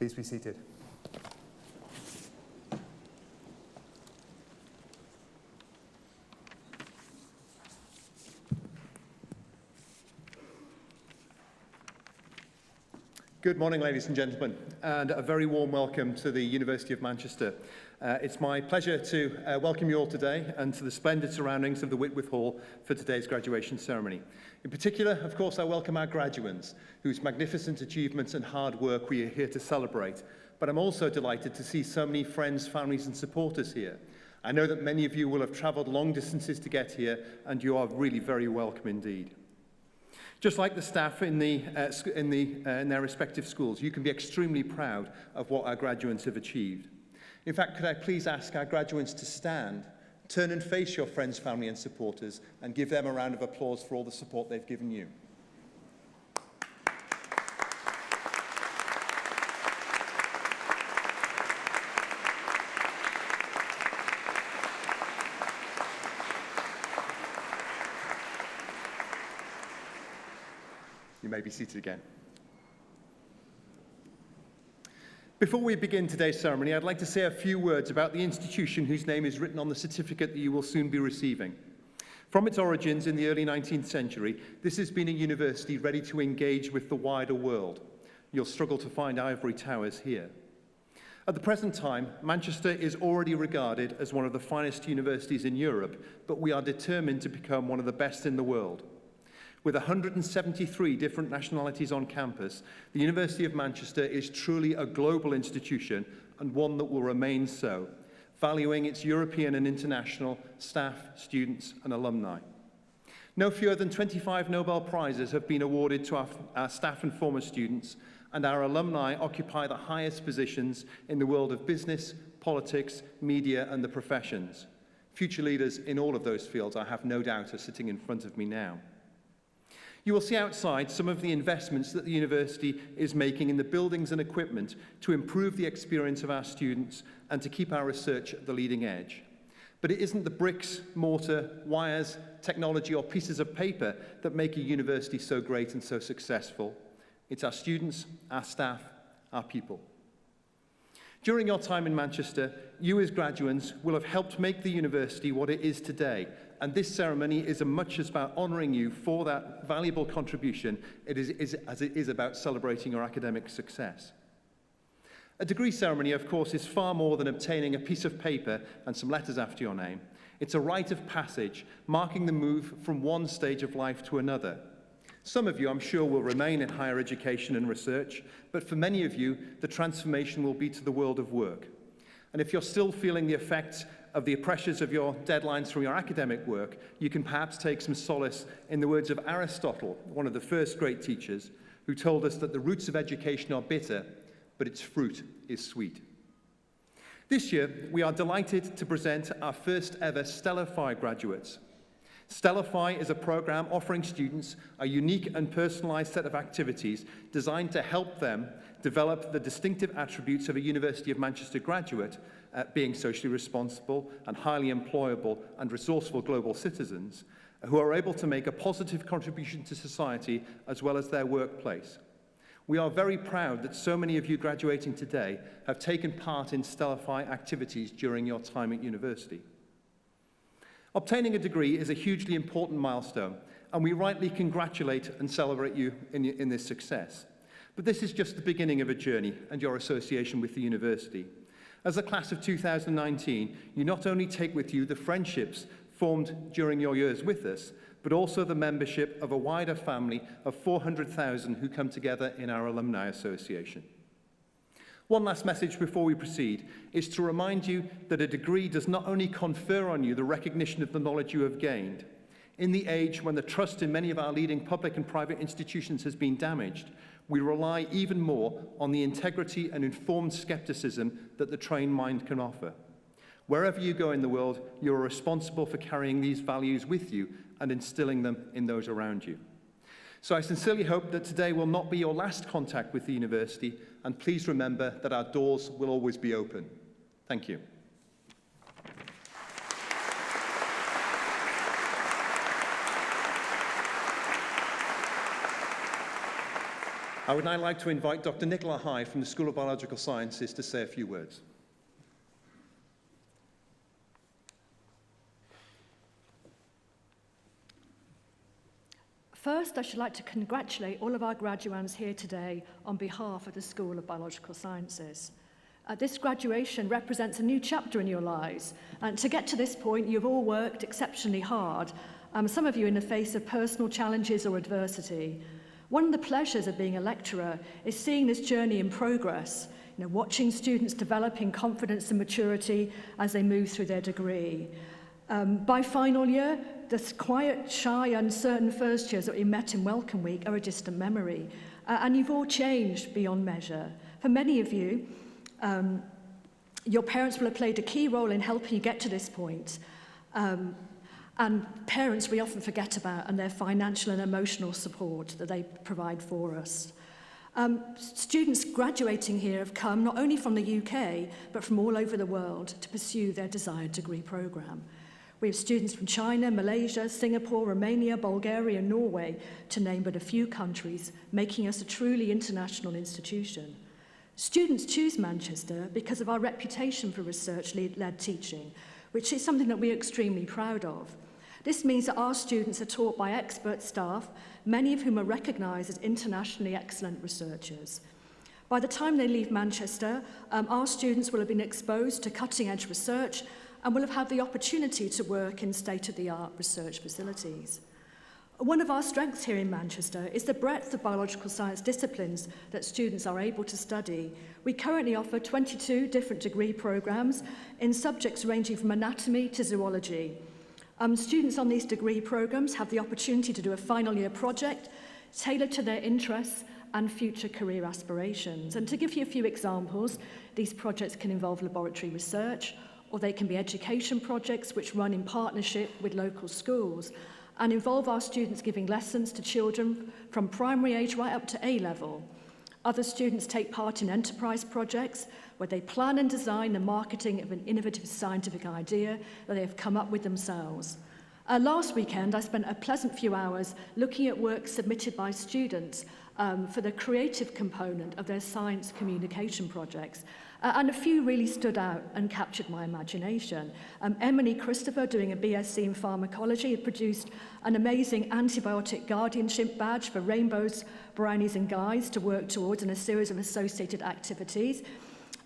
Please be seated. Good morning, ladies and gentlemen, and a very warm welcome to the University of Manchester. It's my pleasure to welcome you all today and to the splendid surroundings of the Whitworth Hall for today's graduation ceremony. In particular, of course, I welcome our graduates, whose magnificent achievements and hard work we are here to celebrate. But I'm also delighted to see so many friends, families and supporters here. I know that many of you will have travelled long distances to get here, and you are really very welcome indeed. Just like the staff in their respective schools, you can be extremely proud of what our graduates have achieved. In fact, could I please ask our graduates to stand, turn and face your friends, family and supporters, and give them a round of applause for all the support they've given you. You may be seated again. Before we begin today's ceremony, I'd like to say a few words about the institution whose name is written on the certificate that you will soon be receiving. From its origins in the early 19th century, this has been a university ready to engage with the wider world. You'll struggle to find ivory towers here. At the present time, Manchester is already regarded as one of the finest universities in Europe, but we are determined to become one of the best in the world. With 173 different nationalities on campus, the University of Manchester is truly a global institution and one that will remain so, valuing its European and international staff, students and alumni. No fewer than 25 Nobel Prizes have been awarded to our staff and former students, and our alumni occupy the highest positions in the world of business, politics, media and the professions. Future leaders in all of those fields, I have no doubt, are sitting in front of me now. You will see outside some of the investments that the university is making in the buildings and equipment to improve the experience of our students and to keep our research at the leading edge. But it isn't the bricks, mortar, wires, technology or pieces of paper that make a university so great and so successful. It's our students, our staff, our people. During your time in Manchester, you as graduates will have helped make the university what it is today. And this ceremony is as much about honouring you for that valuable contribution as it is about celebrating your academic success. A degree ceremony, of course, is far more than obtaining a piece of paper and some letters after your name. It's a rite of passage, marking the move from one stage of life to another. Some of you, I'm sure, will remain in higher education and research, but for many of you, the transformation will be to the world of work. And if you're still feeling the effects of the pressures of your deadlines from your academic work, you can perhaps take some solace in the words of Aristotle, one of the first great teachers, who told us that the roots of education are bitter, but its fruit is sweet. This year, we are delighted to present our first ever Stellify graduates. Stellify is a program offering students a unique and personalized set of activities designed to help them develop the distinctive attributes of a University of Manchester graduate, being socially responsible and highly employable and resourceful global citizens who are able to make a positive contribution to society as well as their workplace. We are very proud that so many of you graduating today have taken part in Stellify activities during your time at university. Obtaining a degree is a hugely important milestone, and we rightly congratulate and celebrate you in this success. But this is just the beginning of a journey and your association with the university. As a class of 2019, you not only take with you the friendships formed during your years with us, but also the membership of a wider family of 400,000 who come together in our Alumni Association. One last message before we proceed is to remind you that a degree does not only confer on you the recognition of the knowledge you have gained. In the age when the trust in many of our leading public and private institutions has been damaged, we rely even more on the integrity and informed skepticism that the trained mind can offer. Wherever you go in the world, you are responsible for carrying these values with you and instilling them in those around you. So I sincerely hope that today will not be your last contact with the university, and please remember that our doors will always be open. Thank you. I would now like to invite Dr. Nicola High from the School of Biological Sciences to say a few words. First, I should like to congratulate all of our graduands here today on behalf of the School of Biological Sciences. This graduation represents a new chapter in your lives, and to get to this point, you've all worked exceptionally hard, some of you in the face of personal challenges or adversity. One of the pleasures of being a lecturer is seeing this journey in progress, watching students develop in confidence and maturity as they move through their degree. By final year, the quiet, shy, uncertain first years that we met in Welcome Week are a distant memory, and you've all changed beyond measure. For many of you, your parents will have played a key role in helping you get to this point. And parents we often forget about, and their financial and emotional support that they provide for us. Students graduating here have come not only from the UK, but from all over the world to pursue their desired degree programme. We have students from China, Malaysia, Singapore, Romania, Bulgaria, and Norway, to name but a few countries, making us a truly international institution. Students choose Manchester because of our reputation for research-led teaching, which is something that we're extremely proud of. This means that our students are taught by expert staff, many of whom are recognised as internationally excellent researchers. By the time they leave Manchester, our students will have been exposed to cutting-edge research and will have had the opportunity to work in state-of-the-art research facilities. One of our strengths here in Manchester is the breadth of biological science disciplines that students are able to study. We currently offer 22 different degree programmes in subjects ranging from anatomy to zoology. Students on these degree programmes have the opportunity to do a final year project tailored to their interests and future career aspirations. And to give you a few examples, these projects can involve laboratory research, or they can be education projects which run in partnership with local schools and involve our students giving lessons to children from primary age right up to A-level. Other students take part in enterprise projects where they plan and design the marketing of an innovative scientific idea that they have come up with themselves. Last weekend, I spent a pleasant few hours looking at work submitted by students for the creative component of their science communication projects. And a few really stood out and captured my imagination. Emily Christopher, doing a BSc in pharmacology, had produced an amazing antibiotic guardianship badge for rainbows, brownies and guys to work towards in a series of associated activities.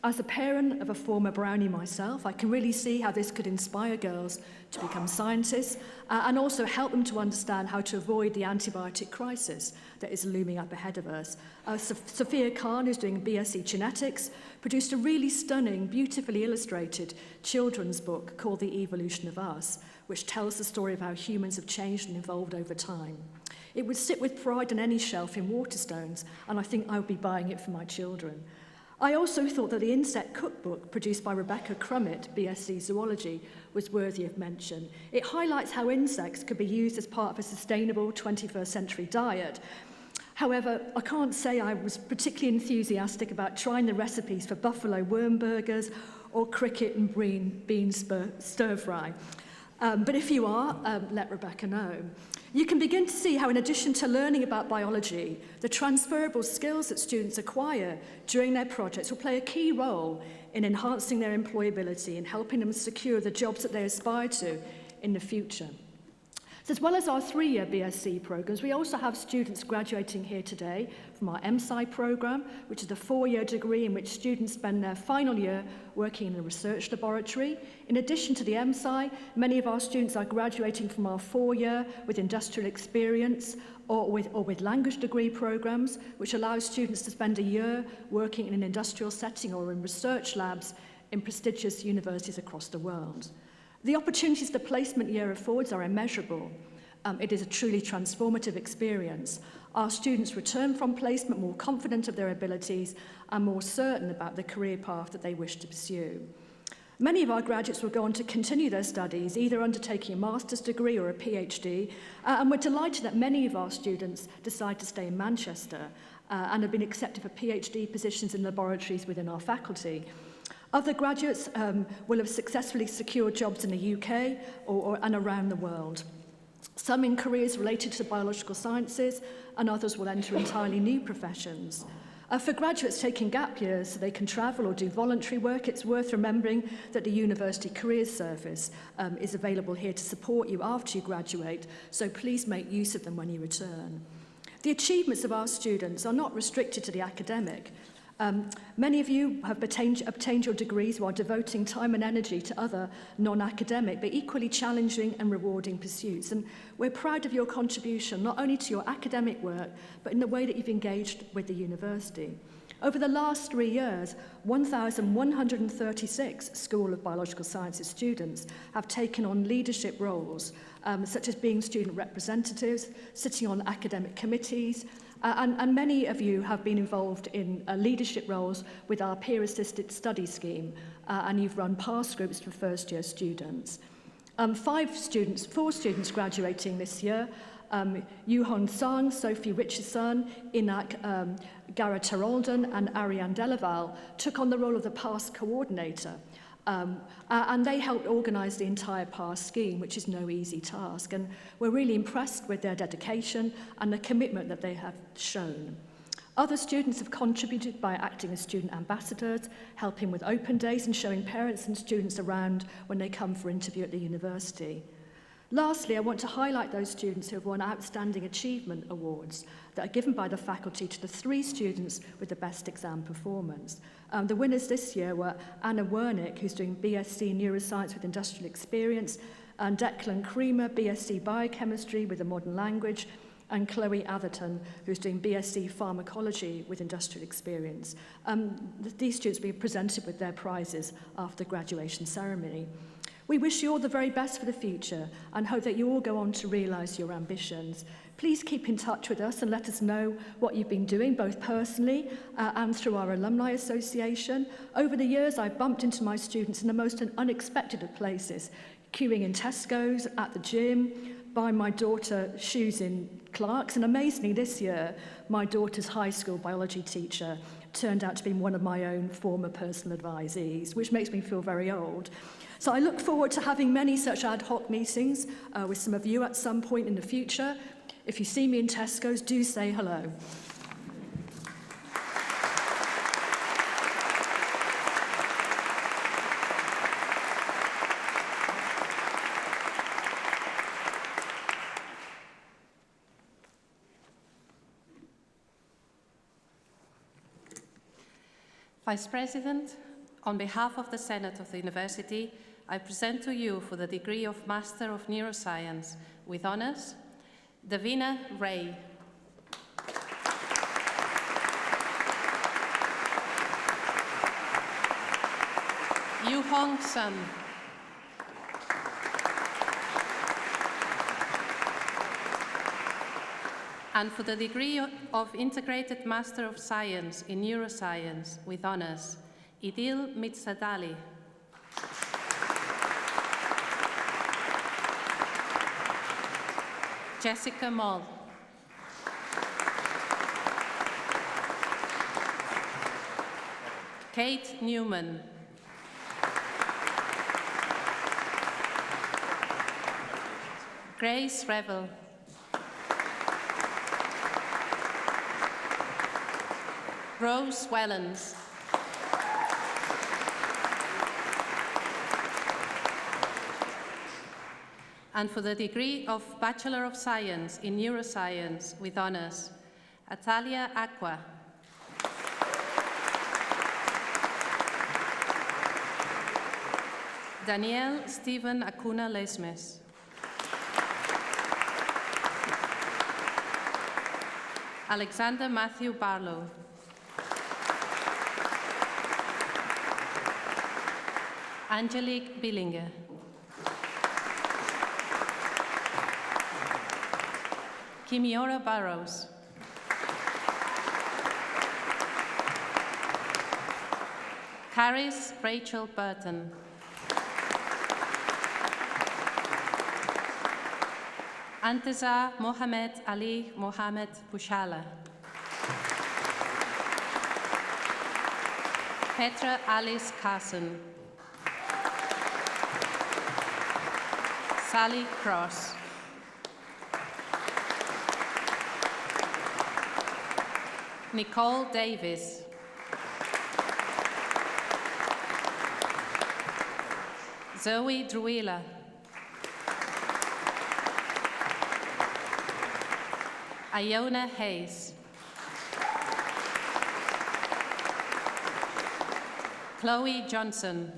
As a parent of a former brownie myself, I can really see how this could inspire girls to become scientists and also help them to understand how to avoid the antibiotic crisis that is looming up ahead of us. Sophia Khan, who's doing BSc Genetics, produced a really stunning, beautifully illustrated children's book called The Evolution of Us, which tells the story of how humans have changed and evolved over time. It would sit with pride on any shelf in Waterstones, and I think I would be buying it for my children. I also thought that the insect cookbook produced by Rebecca Crummett, BSc Zoology, was worthy of mention. It highlights how insects could be used as part of a sustainable 21st century diet. However, I can't say I was particularly enthusiastic about trying the recipes for buffalo worm burgers or cricket and bean stir fry. But if you are, let Rebecca know. You can begin to see how, in addition to learning about biology, the transferable skills that students acquire during their projects will play a key role in enhancing their employability and helping them secure the jobs that they aspire to in the future. So as well as our 3-year BSc programs, we also have students graduating here today from our MSci program, which is a 4-year degree in which students spend their final year working in a research laboratory. In addition to the MSci, many of our students are graduating from our 4-year with industrial experience or with language degree programs, which allows students to spend a year working in an industrial setting or in research labs in prestigious universities across the world. The opportunities the placement year affords are immeasurable. It is a truly transformative experience. Our students return from placement more confident of their abilities and more certain about the career path that they wish to pursue. Many of our graduates will go on to continue their studies, either undertaking a master's degree or a PhD, and we're delighted that many of our students decide to stay in Manchester and have been accepted for PhD positions in laboratories within our faculty. Other graduates will have successfully secured jobs in the UK and around the world. some in careers related to the biological sciences, and others will enter entirely new professions. For graduates taking gap years so they can travel or do voluntary work, it's worth remembering that the University Careers Service is available here to support you after you graduate, so please make use of them when you return. The achievements of our students are not restricted to the academic. Many of you have obtained your degrees while devoting time and energy to other non-academic but equally challenging and rewarding pursuits. And we're proud of your contribution not only to your academic work but in the way that you've engaged with the university. Over the last 3 years, 1,136 School of Biological Sciences students have taken on leadership roles, such as being student representatives, sitting on academic committees, and many of you have been involved in leadership roles with our peer-assisted study scheme, and you've run pass groups for first-year students. 4 students graduating this year, Yuhon Sang, Sophie Richardson, Inak Garatarolden, and Ariane Delaval, took on the role of the pass coordinator. And they helped organise the entire pass scheme, which is no easy task. And we're really impressed with their dedication and the commitment that they have shown. Other students have contributed by acting as student ambassadors, helping with open days and showing parents and students around when they come for interview at the university. Lastly, I want to highlight those students who have won Outstanding Achievement Awards that are given by the faculty to the 3 students with the best exam performance. The winners this year were Anna Wernick, who's doing BSc Neuroscience with Industrial Experience, and Declan Creamer, BSc Biochemistry with a Modern Language, and Chloe Atherton, who's doing BSc Pharmacology with Industrial Experience. These students will be presented with their prizes after the graduation ceremony. We wish you all the very best for the future and hope that you all go on to realise your ambitions. Please keep in touch with us and let us know what you've been doing, both personally and through our Alumni Association. Over the years, I've bumped into my students in the most unexpected of places, queuing in Tesco's, at the gym, buying my daughter shoes in Clark's, and amazingly this year, my daughter's high school biology teacher turned out to be one of my own former personal advisees, which makes me feel very old. So I look forward to having many such ad hoc meetings with some of you at some point in the future. If you see me in Tesco's, do say hello. Vice President, on behalf of the Senate of the University, I present to you for the degree of Master of Neuroscience with honours, Davina Ray. Yu Hong Sun. And for the degree of Integrated Master of Science in Neuroscience with honours, Idil Mitsadali. Jessica Moll. Kate Newman. Grace Revel. Rose Wellens. And for the degree of Bachelor of Science in Neuroscience with honours, Atalia Aqua. Danielle Stephen Acuna Lesmes. Alexander Matthew Barlow. Angelique Billinger. Kimiora Barrows. Caris Rachel Burton. Anteza Mohamed Ali Mohamed Bushala. Petra Alice Carson. Sally Cross. Nicole Davis. Zoe Druila. Iona Hayes. Chloe Johnson.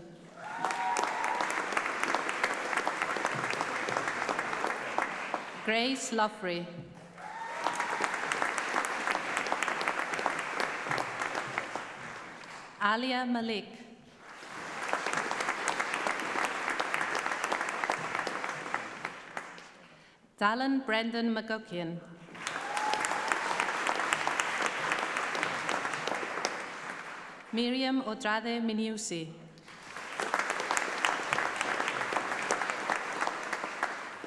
Grace Loffrey. Alia Malik. Dallin Brendan McGuckian. Miriam Odrade Minusi.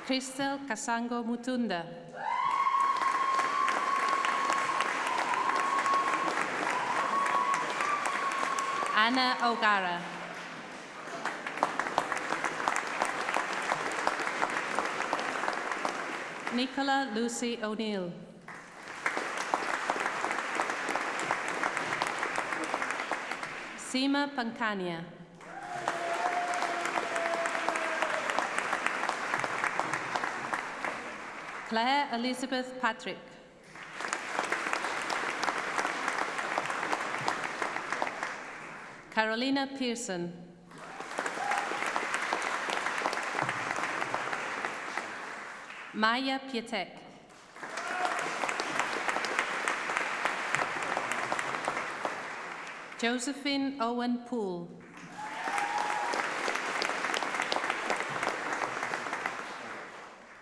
Crystal Kasango Mutunda. Anna O'Gara. Nicola Lucy O'Neill. Seema Pankania. Claire Elizabeth Patrick. Carolina Pearson. Maya Pietek. Josephine Owen Poole.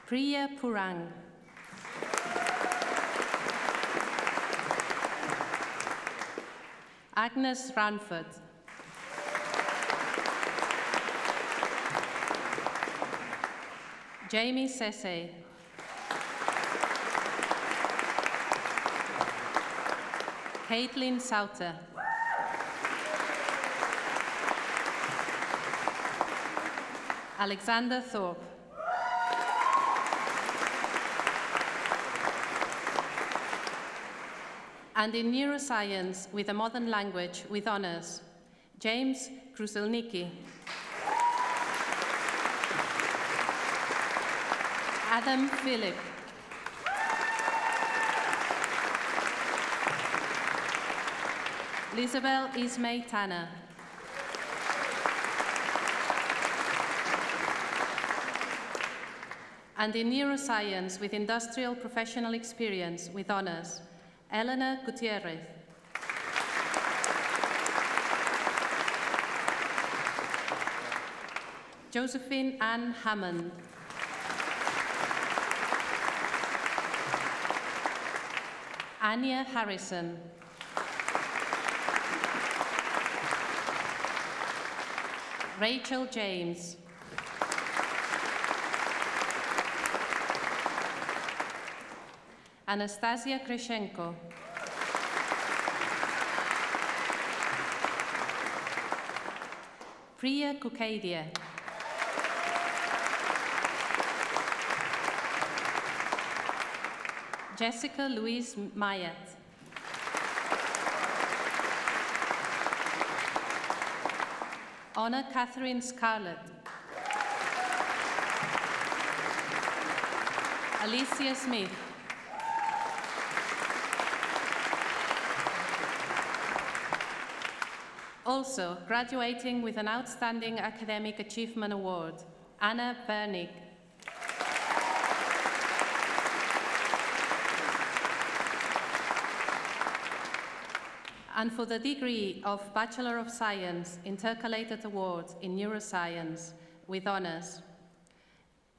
Priya Purang. Agnes Ranford. Jamie Sese. Caitlin Sauter. Alexander Thorpe. And in neuroscience with a modern language with honors, James Kruselnicki. Adam Phillip. Lisabel Ismay Tanner. And in neuroscience with industrial professional experience with honors, Elena Gutierrez. Josephine Ann Hammond. Anya Harrison. Rachel James. Anastasia Krishenko. Priya Kukadia. Jessica Louise Mayat. Honor Catherine Scarlett. Alicia Smith. Also, graduating with an Outstanding Academic Achievement Award, Anna Bernig. And for the degree of Bachelor of Science, Intercalated Award in Neuroscience with honors,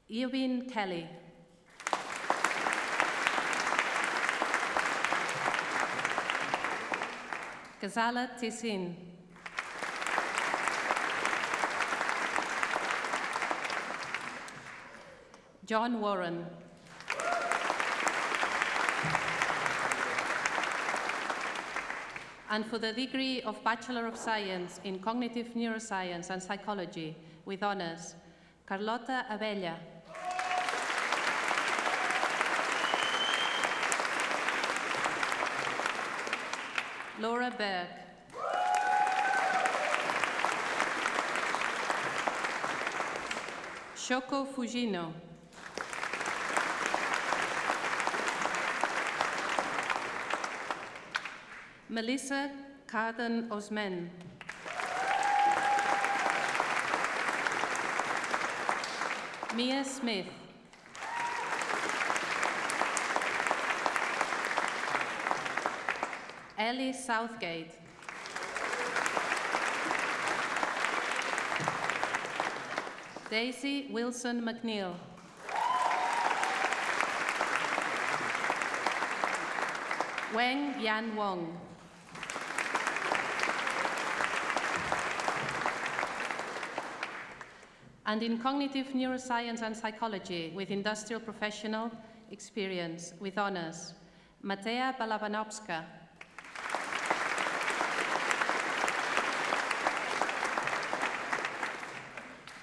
Eubin Kelly. Ghazala Tissin. John Warren. And for the degree of Bachelor of Science in Cognitive Neuroscience and Psychology with honors, Carlota Abella. Laura Berg. Shoko Fujino. Melissa Carden Osman. Mia Smith. Ellie Southgate. Daisy Wilson McNeil. Wang Yan Wong. And in cognitive neuroscience and psychology with industrial professional experience with honors, Matea Balabanowska.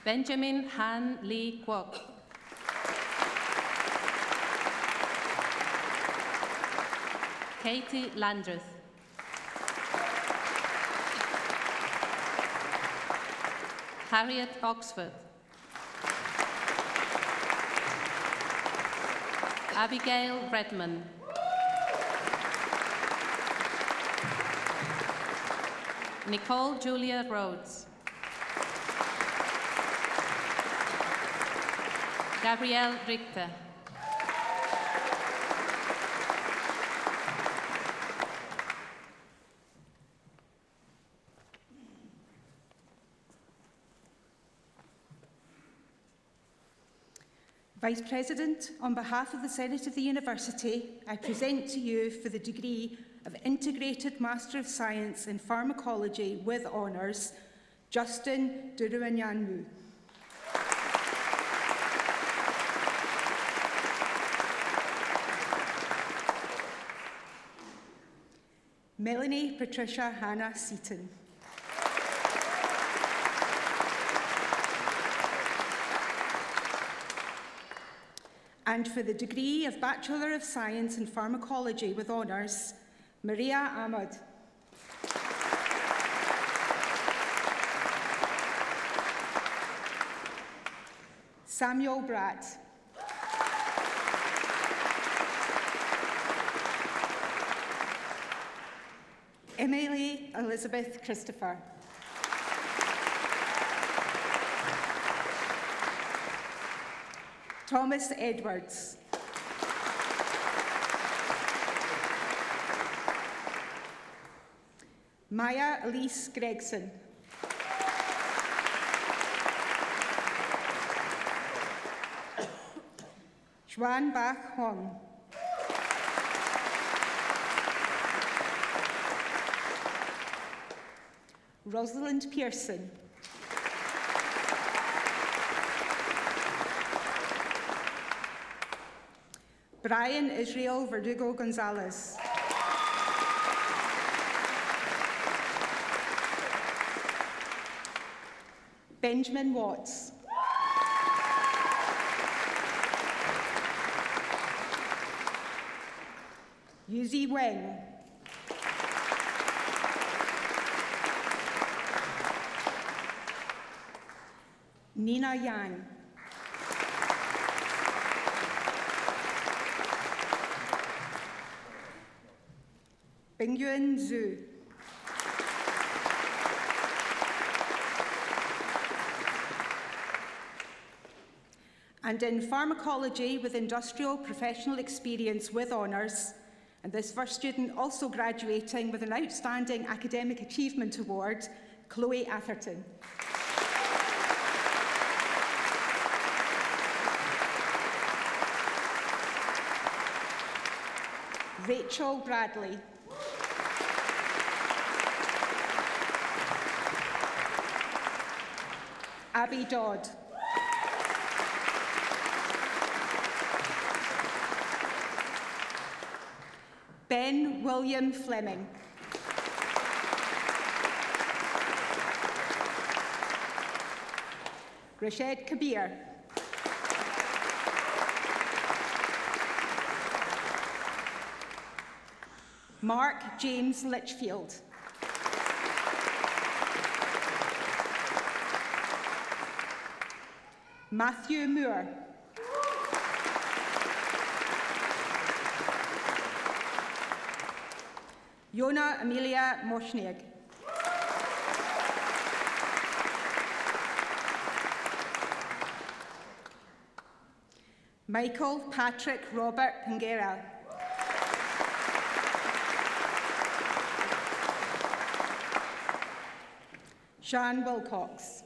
Benjamin Han Lee Kwok. Katie Landreth. Harriet Oxford. Abigail Redman. Nicole Julia Rhodes. Gabrielle Richter. Vice President, on behalf of the Senate of the University, I present to you for the degree of Integrated Master of Science in Pharmacology with honours, Justin Duruanyanwu. Melanie Patricia Hannah Seaton. And for the degree of Bachelor of Science in Pharmacology with honours, Maria Ahmad. Samuel Bratt. Emily Elizabeth Christopher. Thomas Edwards. Maya Elise Gregson. Xuan Bach Huang. Rosalind Pearson. Brian Israel Verdugo Gonzalez. Benjamin Watts. Yuzi Weng. Nina Yang. Bingyuan Zhu. And in pharmacology with industrial professional experience with honours, and this first student also graduating with an Outstanding Academic Achievement Award, Chloe Atherton. Rachel Bradley. Abby Dodd. Ben William Fleming. Rashid Kabir. Mark James Litchfield. Matthew Moore. Jona Amelia Moschnieg. Michael Patrick Robert Pingera. Sean Wilcox.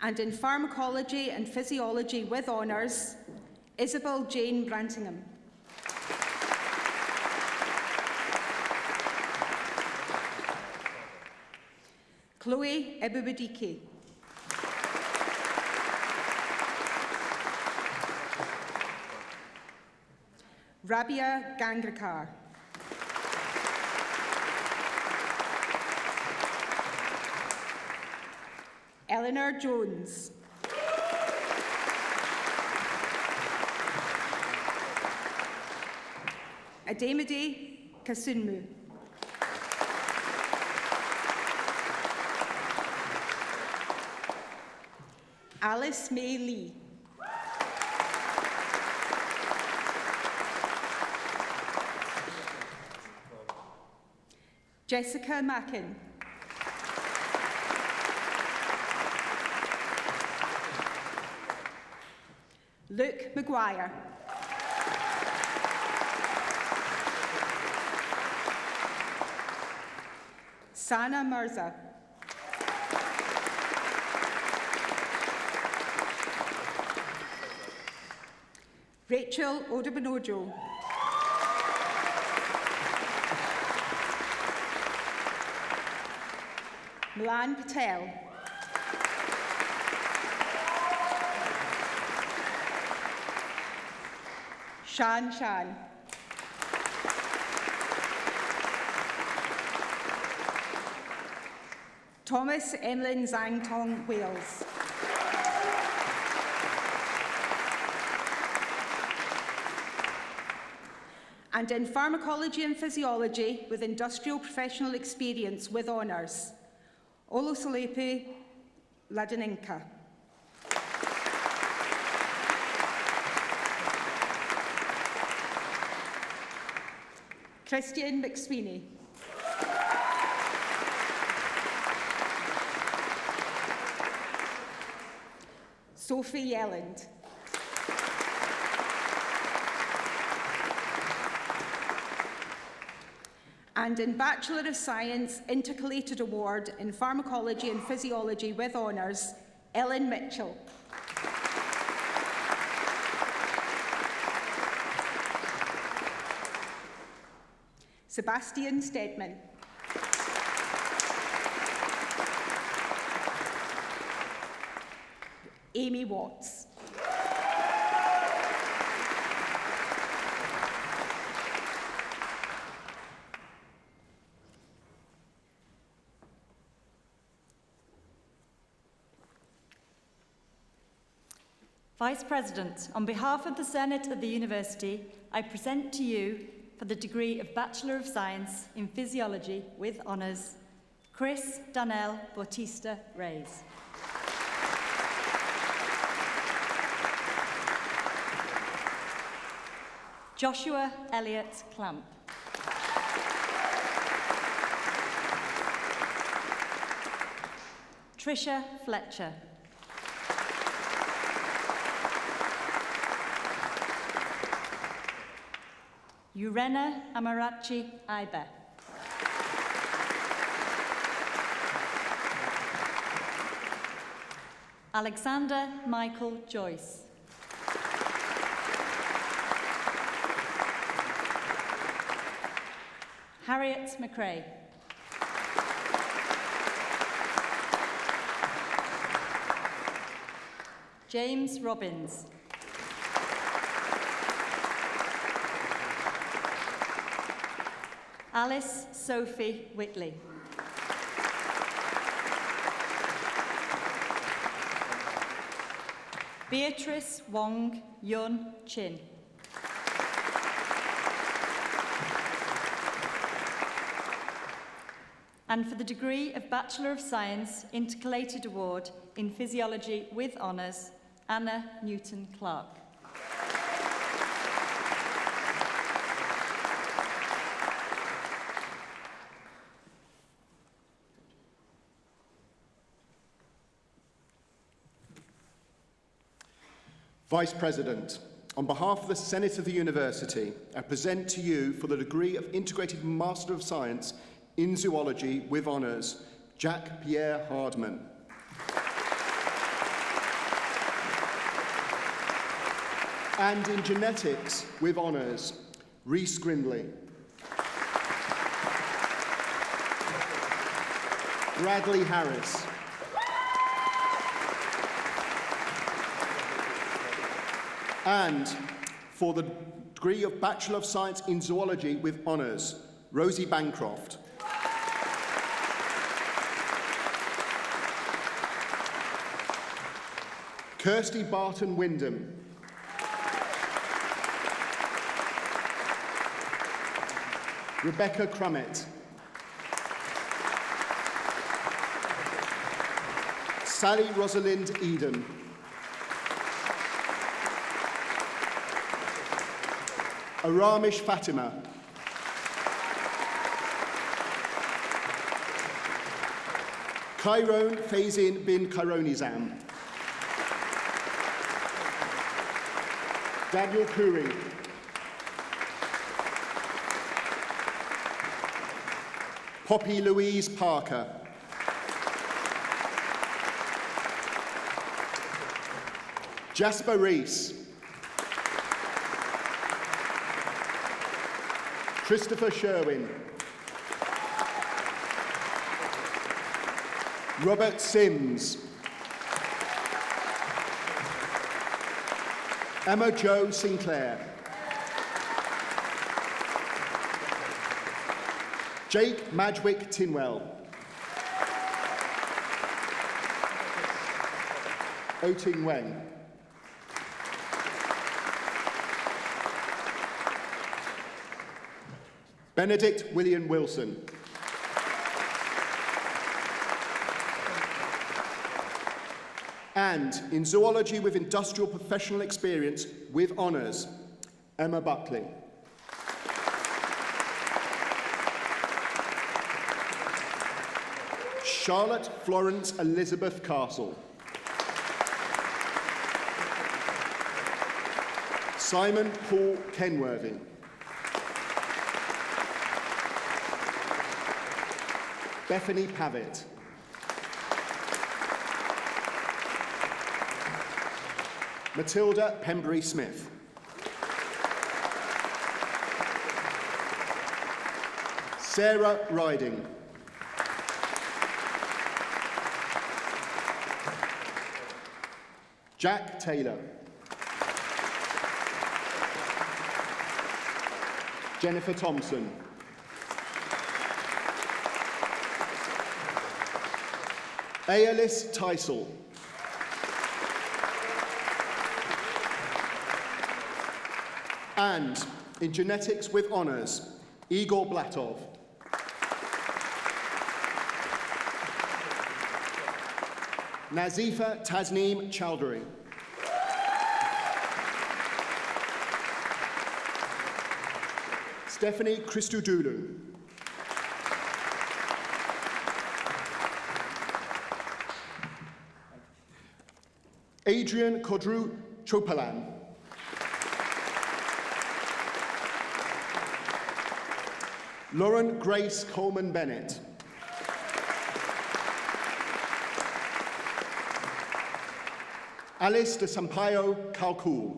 And in Pharmacology and Physiology with honours, Isabel Jane Brantingham. Chloe Ebubadike. Rabia Gangrakar. Eleanor Jones. Ademide Kasunmu. Alice May Lee. Jessica Mackin. Luke Maguire. Sana Mirza. Rachel Odobanojo. Milan Patel. Shan Shan. Thomas Emlyn Zhang Tong Wales. And in Pharmacology and Physiology with industrial professional experience with honours, Olusolepe Ladininka. Christian McSweeney. Sophie Yelland. And in Bachelor of Science Intercalated Award in Pharmacology and Physiology with honours, Ellen Mitchell. Sebastian Stedman. Amy Watts. Vice President, on behalf of the Senate of the University, I present to you, for the degree of Bachelor of Science in Physiology with honours, Chris Donnell Bautista Reyes. Joshua Elliott Clamp. Tricia Fletcher. Urena Amarachi Ibe. Alexander Michael Joyce. Harriet McRae. James Robbins. Alice Sophie Whitley. Beatrice Wong Yun Chin. And for the degree of Bachelor of Science Intercalated Award in Physiology with Honours, Anna Newton-Clark. Vice President, on behalf of the Senate of the University, I present to you for the degree of Integrated Master of Science in Zoology with Honours, Jack Pierre Hardman. And in Genetics with Honours, Rhys Grindley. Bradley Harris. And for the degree of Bachelor of Science in Zoology with Honours, Rosie Bancroft. Kirsty Barton Wyndham. Rebecca Crummett. Sally Rosalind Eden. Aramish Fatima. Kairon Fazin bin Kaironizam. Daniel Puri. Poppy Louise Parker. Jasper Rees. Christopher Sherwin. Robert Sims. Emma Jo Sinclair. Jake Madgwick Tinwell. Oting Wen. Benedict William Wilson. And in Zoology with Industrial Professional Experience with Honours, Emma Buckley. Charlotte Florence Elizabeth Castle. Simon Paul Kenworthy. Bethany Pavitt. Matilda Pembury Smith. Sarah Riding. Jack Taylor. Jennifer Thompson. Aelis Teisel. And in Genetics with Honours, Igor Blatov. Nazifa Tasneem Chowdhury. Stephanie Christodoulou. Adrian Kodru Chopalan. Lauren Grace Coleman Bennett. Alice de Sampaio Kalkul.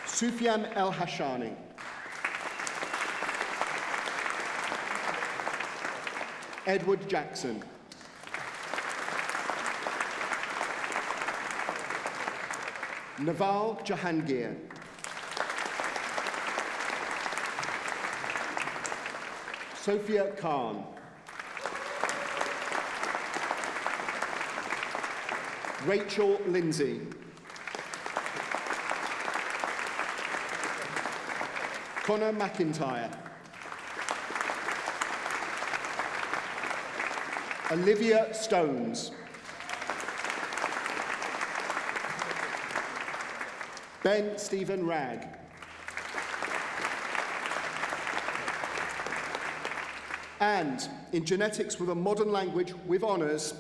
Sufyan El Hashani. Edward Jackson. Naval Jahangir. Sophia Khan. Rachel Lindsay. Connor McIntyre. Olivia Stones. Ben Stephen Ragg. And in genetics with a modern language with honours,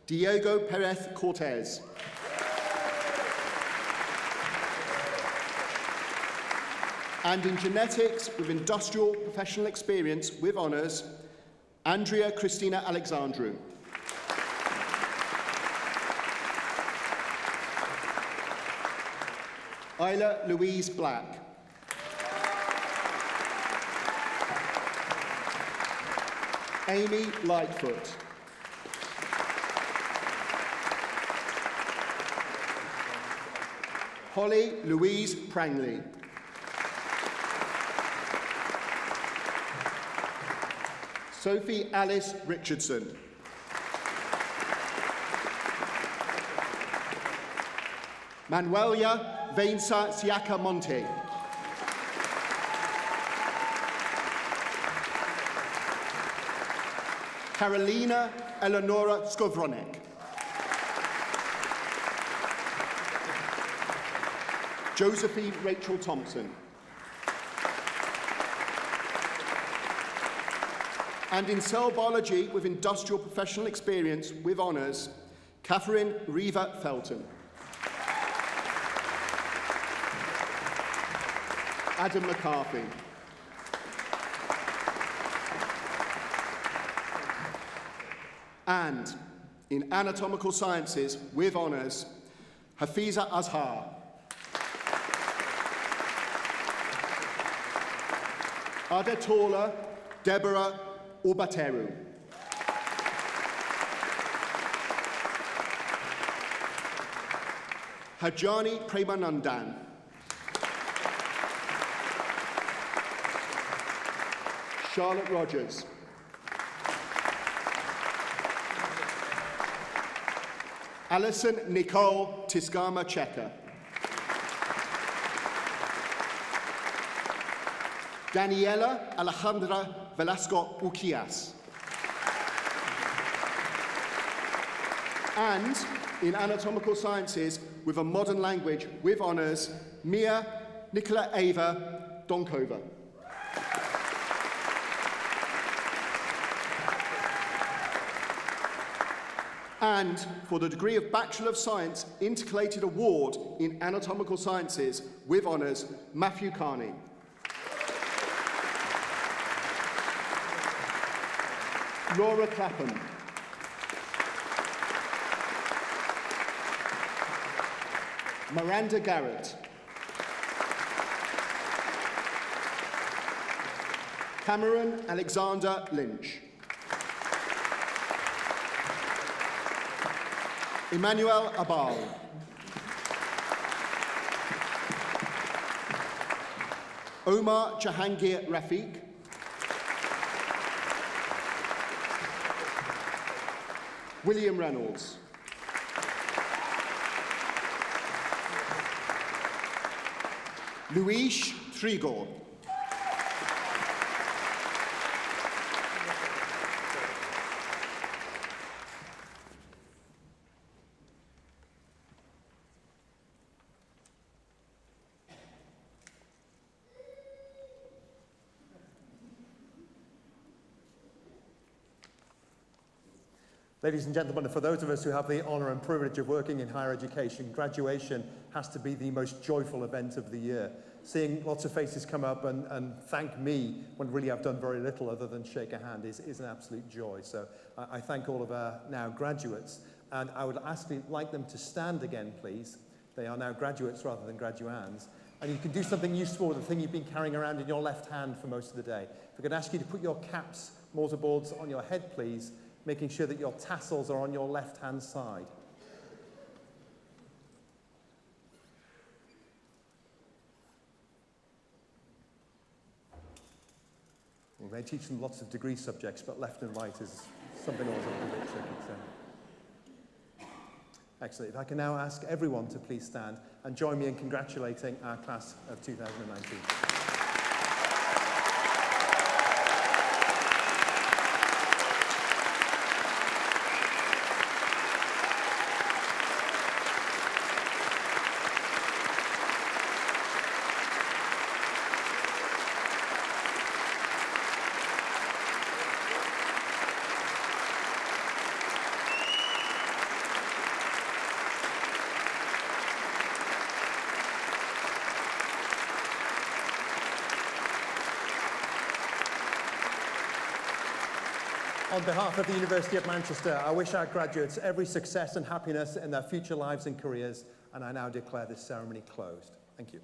Diego Perez Cortez. And in genetics with industrial professional experience with honours, Andrea Christina Alexandru. Isla Louise Black. Amy Lightfoot. Holly Louise Prangley. Sophie Alice Richardson. Manuelia Vainsa Siaka Monte. Carolina Eleonora Skowronek. Josephine Rachel Thompson. And in cell biology with industrial professional experience with honours, Catherine Riva Felton. Adam McCarthy. And in anatomical sciences with honours, Hafiza Azhar. Adetola Deborah Obateru. Hajani Premanandan. Charlotte Rogers. Alison Nicole Tisgama Checker. Daniela Alejandra Velasco Uquias. And in anatomical sciences with a modern language with honours, Mia Nicola Ava Donkova. And for the degree of Bachelor of Science Intercalated Award in Anatomical Sciences with honours, Matthew Carney. Laura Clapham. Miranda Garrett. Cameron Alexander Lynch. Emmanuel Abal. Omar Jahangir Rafiq. William Reynolds. Luis Trigo. Ladies and gentlemen, for those of us who have the honour and privilege of working in higher education, graduation has to be the most joyful event of the year. Seeing lots of faces come up and thank me when really I've done very little other than shake a hand is an absolute joy. So I thank all of our now graduates, and I would like them to stand again, please. They are now graduates rather than graduands. And you can do something useful with the thing you've been carrying around in your left hand for most of the day. If I could ask you to put your caps, mortarboards on your head, please, making sure that your tassels are on your left-hand side. We may teach them lots of degree subjects, but left and right is something always a little bit tricky. So. Excellent. If I can now ask everyone to please stand and join me in congratulating our class of 2019. On behalf of the University of Manchester, I wish our graduates every success and happiness in their future lives and careers, and I now declare this ceremony closed. Thank you.